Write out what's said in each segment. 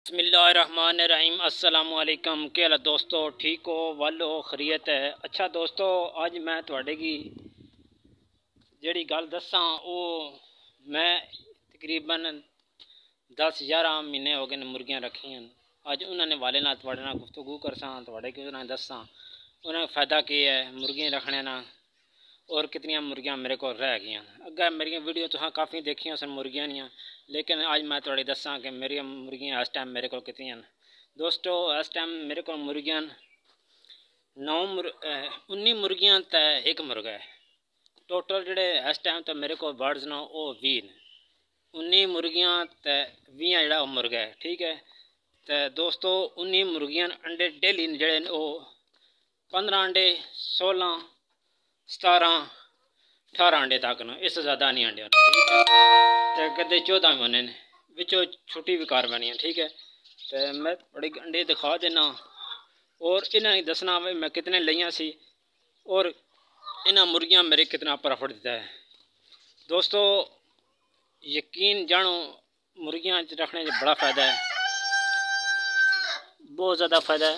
बिस्मिल्लाहिर्रहमानिर्रहीम अस्सलाम वालेकुम। क्या हाल दोस्तों, ठीक हो? वालो खरीयत है। अच्छा दोस्तों, अज मैं तुहाडे की जिहड़ी गल दस्सां वो मैं तकरीबन 10-11 महीने हो गए मुर्गियां रखियां। अज उन्होंने वाले नाल तुहाडे नाल गुफ्तगू करसां, तुहाडे की उन्हें दस्सां उन्हें फ़ायदा क्या है मुर्गियां रखने ना, और कितनी मुर्गियां मेरे को रह गई। अगर मेरी वीडियो तुसें काफ़ी देखियां सन मुर्गियां दियां, लेकिन अज मैं तुहाडे दस्सां कि मेरी मुर्गियां इस टाइम मेरे को कितनी हैं। दोस्तों इस टाइम मेरे को मुर्गियां 19 मुर्गियां ते एक मुर्गा है। टोटल जोड़े इस टाइम तो मेरे को बर्ड्स ना वो 20 19 मुर्गियां ते 20 जोड़ा मुर्गा है। ठीक है, तो दोस्तों 19 मुर्गियां अंडे डेली जोड़े वो 15 अंडे 16 17 18 अंडे तक न, इससे ज़्यादा नहीं अंडे। ठीक है, तो कदे 14 भी बने बिचों छुट्टी भी कार बनी है। ठीक है, तो मैं बड़े अंडे दिखा देना और इन्हें दसना मैं कितने लिया सी और इन्हें मुर्गियां मेरे कितना प्रॉफिट दिता है। दोस्तों यकीन जानो मुर्गियां रखने से बड़ा फ़ायदा है, बहुत ज़्यादा फ़ायदा है।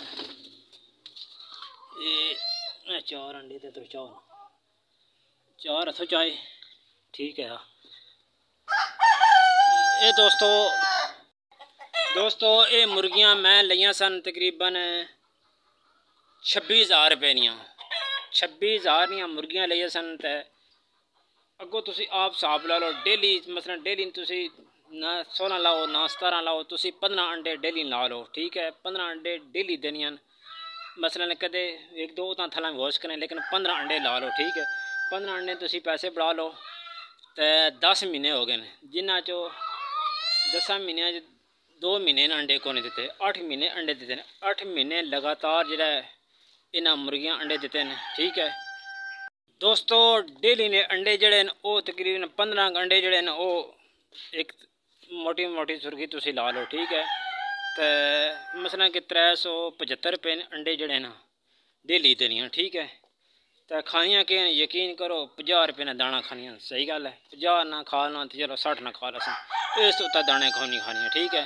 ये 4 अंडे तो 4 हथों चाहे। ठीक है ये दोस्तों ये मुर्गियां मैं लिया सन तकरीबन 26,000 रुपये दियाँ। 26,000 दियाँ मुर्गियां लिया सन। तो अगों तुसी आप हिसाब ला लो, डेली मसलन डेली तुसी ना 16 लाओ ना 17 लाओ, तुसी 15 अंडे डेली ला लो। ठीक है, 15 अंडे डेली देनियां। मसलन कदे 1-2 तो थला होश करें, लेकिन 15 अंडे ला लो। ठीक है, 15 अंडे तुसी पैसे बढ़ा लो तो 10 महीने हो गए, जिन्हों चो 10 महीनों 2 महीने अंडे को नहीं दिते, 8 महीने अंडे दिते हैं। 8 महीने लगातार जो इन्हें मुर्गियां अंडे दिते हैं। ठीक है दोस्तों, डेली ने अंडे जड़े वो तकरीबन 15 अंडे जड़े वो एक मोटी मोटी सुर्खी तुसी ला लो। ठीक है, तो मसलन कि 375 रुपये अंडे जड़े ना डेली देनियां। ठीक है, तो खानियां के यकीन करो 50 रुपये ने दाना खानियां। सही गल है, 50 ना खा लो तो चलो 60 ना खा लो, इस उत्ता दाने खानी खानियां। ठीक है,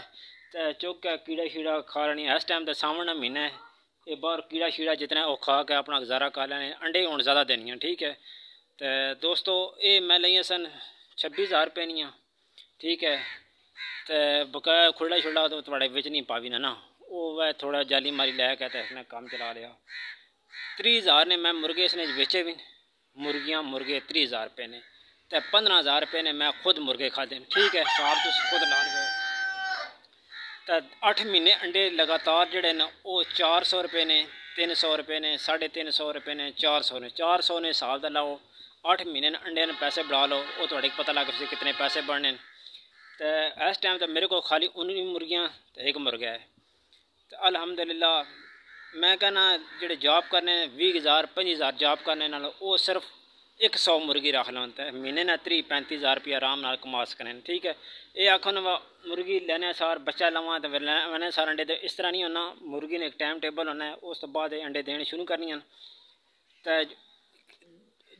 तो चौका कीड़ा शीड़ा खा लेनी। इस टाइम तो सावन का महीना है, ये बाहर कीड़ा शीड़ा जितना वो खा के अपना गुजारा कर लेने, अंडे हूँ ज़्यादा देनियां। ठीक है, तो दोस्तों ये मैं लिया सन 26,000 रुपये दियाँ। ठीक है, तो बकाया खुला छुला तो थोड़े बिच नहीं पावी ना वो वह थोड़ा जाली मारी लैके तो इसने काम चला लिया। 30,000 ने मैं मुर्गे इसने बेचे भी, मुर्गियाँ मुर्गे 30,000 रुपये ने, तो 15,000 रुपये ने मैं खुद मुर्गे खाते। ठीक है, साहब तुम खुद ला लो। तो 8 महीने अंडे लगातार जड़े न वो 400 रुपये ने, 300 रुपये ने, 350 रुपये ने, 400 ने, 400 ने साल का लाओ। 8 महीने अंडे ने पैसे बढ़ा लो, वो थोड़े कितने पता लग कितने पैसे बढ़ने। तो इस टाइम तो मेरे को खाली 19 मुर्गियाँ तो एक मुर्गा है। तो अल्हम्दुलिल्लाह मैं कहना जो जॉब करने 20,000 25,000 जॉब करने नाल वो सिर्फ 100 मुर्गी रख लो तो महीने ना 30-35,000 रुपया आराम नाल कमा सकने। ठीक है, ये आखो न मुर्गी लेने सार बच्चा लवा तो लेने सार अंडे तो इस तरह नहीं होना। मुर्गी ने एक टाइम टेबल होना है, उस तो बाद अंडे देने शुरू करनी। तो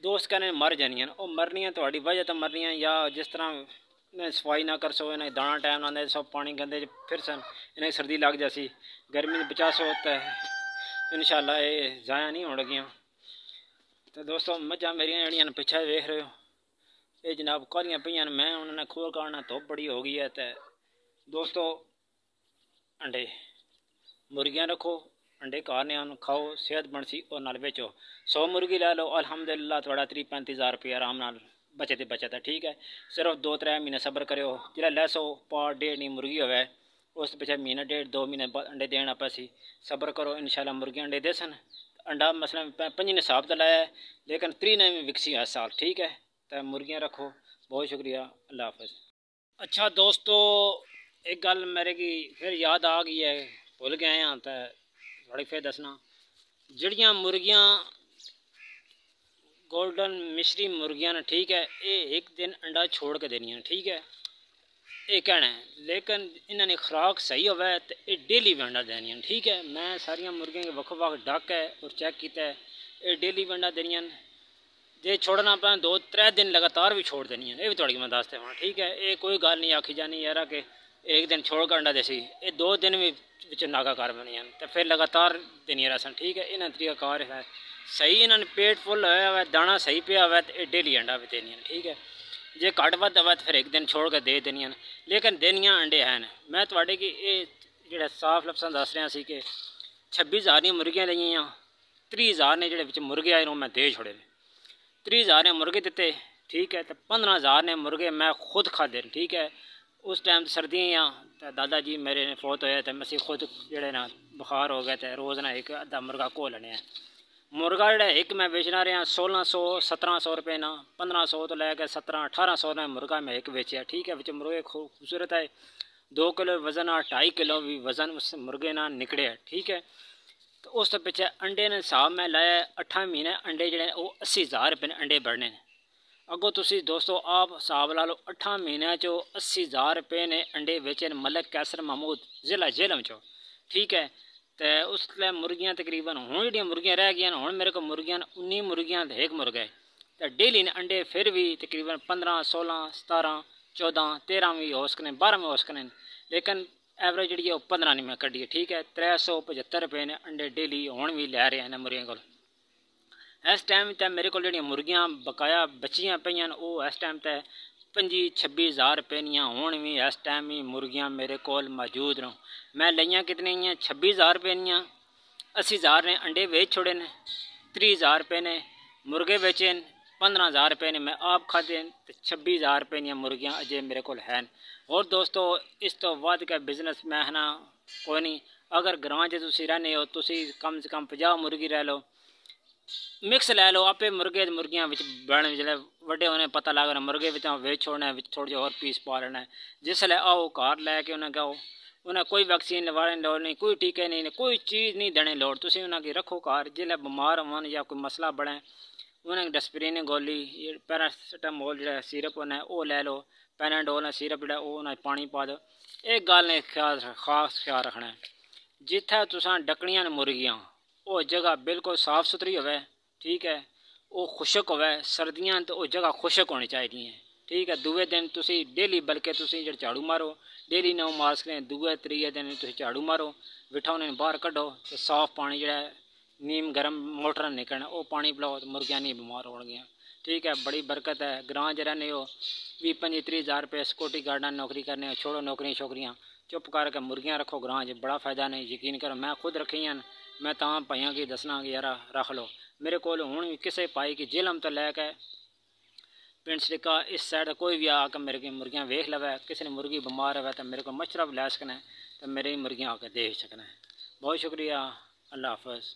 दोस्त कहने मर जानियां, वो मरनियां थोड़ी वजह तो मरनियां, या जिस तरह सफाई ना कर सो, इन्हें दाना टाइम ना दे, सब पानी गंदे फिर सन, इन्हें सर्दी लग जासी, गर्मी बचा सो तो इंशाल्लाह ये ज़ाया नहीं हो लगियाँ। तो दोस्तों मझा मेरिया जड़ियां पिछे वेख रहे हो, ये जनाब कालियां पईयां, मैं उन्होंने खोल काटना धुप बड़ी हो गई है। तो दोस्तों अंडे मुर्गियां रखो, अंडे कारने खाओ, सेहत बनसी और नाल बेचो। 100 मुर्गी लै लो, अल्हम्दुलिल्लाह थोड़ा 30-35,000 रुपया आराम नाल बचत बचत है। ठीक है, सिर्फ 2-3 महीने सब्र करो, जिला लैसो पार 1.5 मुर्गी होवे उस पिछले महीना 1.5-2 महीने बाद अंडे देना पैसी। सब्र करो, इंशाल्लाह मुर्गियां अंडे देसन। अंडा मसलन 5 ने हिसाब तो लाया है, लेकिन 3 ने भी विकसी हर साल। ठीक है, तो मुर्गियां रखो। बहुत शुक्रिया, अल्लाह हाफ़िज़। अच्छा दोस्तों एक गल मेरे की फिर याद आ गई है, भुल गए हैं तो थोड़ी फिर दसना। जड़ियाँ मुर्गियाँ गोल्डन मिश्री मुर्गियां ने, ठीक है, ये एक दिन अंडा छोड़ के देनियां। ठीक है, ये कहना है, लेकिन इन्होंने खुराक सही होवे तो ये डेली भी अंडा देनियां। ठीक है, मैं सारिया मुर्गियां के वक्फ वक्त डक है और चेक किया है, ये डेली भी अंडा देनियां। जे छोड़ना पैं 2-3 दिन लगातार भी छोड़ देनियां, ये भी थोड़ी मैं दस देवां। ठीक है, ये कोई गल नहीं आखी जानी यार कि एक दिन छोड़ कर अंडा देसी, ये 2 दिन भी नागा कर बनियान तो फिर लगातार देनिया रसन। ठीक है, इन्हें तरीका कार है सही, इन्होंने पेट फुल होया हुआ दाना सही पिया हुआ तो डेली अंडा भी देनिया। ठीक है, जे घट वध हुआ तो फिर एक दिन छोड़ कर दे देनिया, लेकिन देनिया अंडे हैं। मैं थोड़े कि ये साफ लफ्ज़ दस रहा सी कि 26,000 दी मुर्गियां लईयां, 30,000 ने जो मुर्गे आए मैं दे छोड़े, 30,000 ने मुर्गे दिते। ठीक है, तो 15,000 ने मुर्गे मैं खुद खादे। ठीक है, उस टाइम सर्दियाँ तो दादा जी मेरे ने फौत होया तो मैं खुद जोड़े ना बुखार हो गया तो रोज़ ना एक अद्धा मुर्गा घोल लेने। मुर्गा जोड़ा एक मैं बेचना रहा 1600 1700 रुपये ना, 1500 तो लैके 1700-1800 ने मुर्गा मैं एक बेचा। ठीक है, मुर्गे खूबसूरत है, 2 किलो वज़न आ 2.5 किलो भी वज़न उस मुर्गे ना निकले। ठीक है, तो उस तो पिछे अंडे ने हिसाब मैं लाया 8 महीने अंडे जोड़े वो 80,000 रुपये ने अंडे बढ़ने। अगो तुसी दोस्तों आप हिसाब ला लो 8 महीनों चो 80,000 रुपये ने अंडे बेचे मलिक कैसर महमूद ज़िला झेलम चो। ठीक है, तो उसले मुर्गियां तकरीबन हूँ जी मुर्गियां रह गई हूँ मेरे को मुर्गियां 19 मुर्गियां एक मुर्गा तो डेली ने अंडे फिर भी तकरीबन 15 16 17 14 13 भी हो सकने 12 में हो सकने, लेकिन एवरेज जी 15 नहीं मैं कढ़ी। ठीक है, 375 रुपये ने अंडे डेली हूँ भी लै रहे हैं मुर्गियों को। इस टाइम तो मेरे को मुर्गियां बकाया बचियां पईयां वो इस टाइम तो 25-26,000 रुपये दियां हुण भी इस टाइम ही मुर्गियां मेरे को मौजूद न। मैं लियाँ कितने 26,000 रुपये दियां, 80,000 ने अंडे बेच छोड़े ने, 30,000 रुपये ने मुर्गे बेचे, 15,000 रुपये ने मैं आप खादे, 26,000 रुपये दियां मुर्गियां अजे मेरे को हैं। और दोस्तों इस तो वध का बिजनेस मैं है ना कोई नहीं। अगर ग्रां च तुसीं रहने हो तुसीं कम से कम 50 मुर्गी रह लो, मिक्स लै लो आपे मुर्गे मुर्गियां बन जो व्डे होने पता लगना मुर्गे वेच छोड़ना थोड़े जे और पीस पा लेना। जिसलै आओ घर लैके उन्हें गाओ, उन्हें कोई वैक्सीन लवाने लोड़ नहीं, कोई टीके नहीं, कोई चीज़ नहीं देने लोड़। तुसीं उन्हें रखो घर, जिसलै बमार होन या कोई मसला बने उन्हें डस्परीन गोली पैरासिटामोल जो सिरप उन्हें वो लै लो, पैनाडोल सिरप जो उन्हें पानी पा दो। एक गल ने खास ख्याल रखना है, जिथे तुसां डकनियां मुर्गियां वो जगह बिल्कुल साफ सुथरी होवे। ठीक है, वो खुशक होवे, सर्दियां तो वो जगह खुशक होनी चाहिए। ठीक है, दूए दिन तुसी डेली बल्कि तुसी जो झाड़ू मारो डेली ना मार सकते, दूए त्रीए दिन तुसी झाड़ू मारो बिठा उन्हें बाहर कढ़ो तो साफ पानी जो नीम गर्म मोटर निकलना वो पानी पिलाओ तो मुर्गियां नहीं बीमार हो गया। ठीक है, बड़ी बरकत है। ग्रां च रहने हो 20-25-30,000 रुपये सिक्योरिटी गार्ड नौकरी करने छोड़ो नौकरियां छोकरियां, चुप करके मुर्गियां रखो ग्रां च, बड़ा फ़ायदा नहीं। यकीन करो मैं खुद रखी हैं, मैं तां भाइयों की दसना कि यार रख लो। मेरे को हूँ भी किसे पाई कि झेलम तो लैके पिंड सड़िका इस साइड कोई भी आकर मेरे की मुर्गियां वेख लवे, किसी ने मुर्गी बीमार है तो मेरे को मच्छर भी लै सकना है तो मेरी मुर्गियां आकर देख सकना है। बहुत शुक्रिया, अल्लाह हाफ़िज़।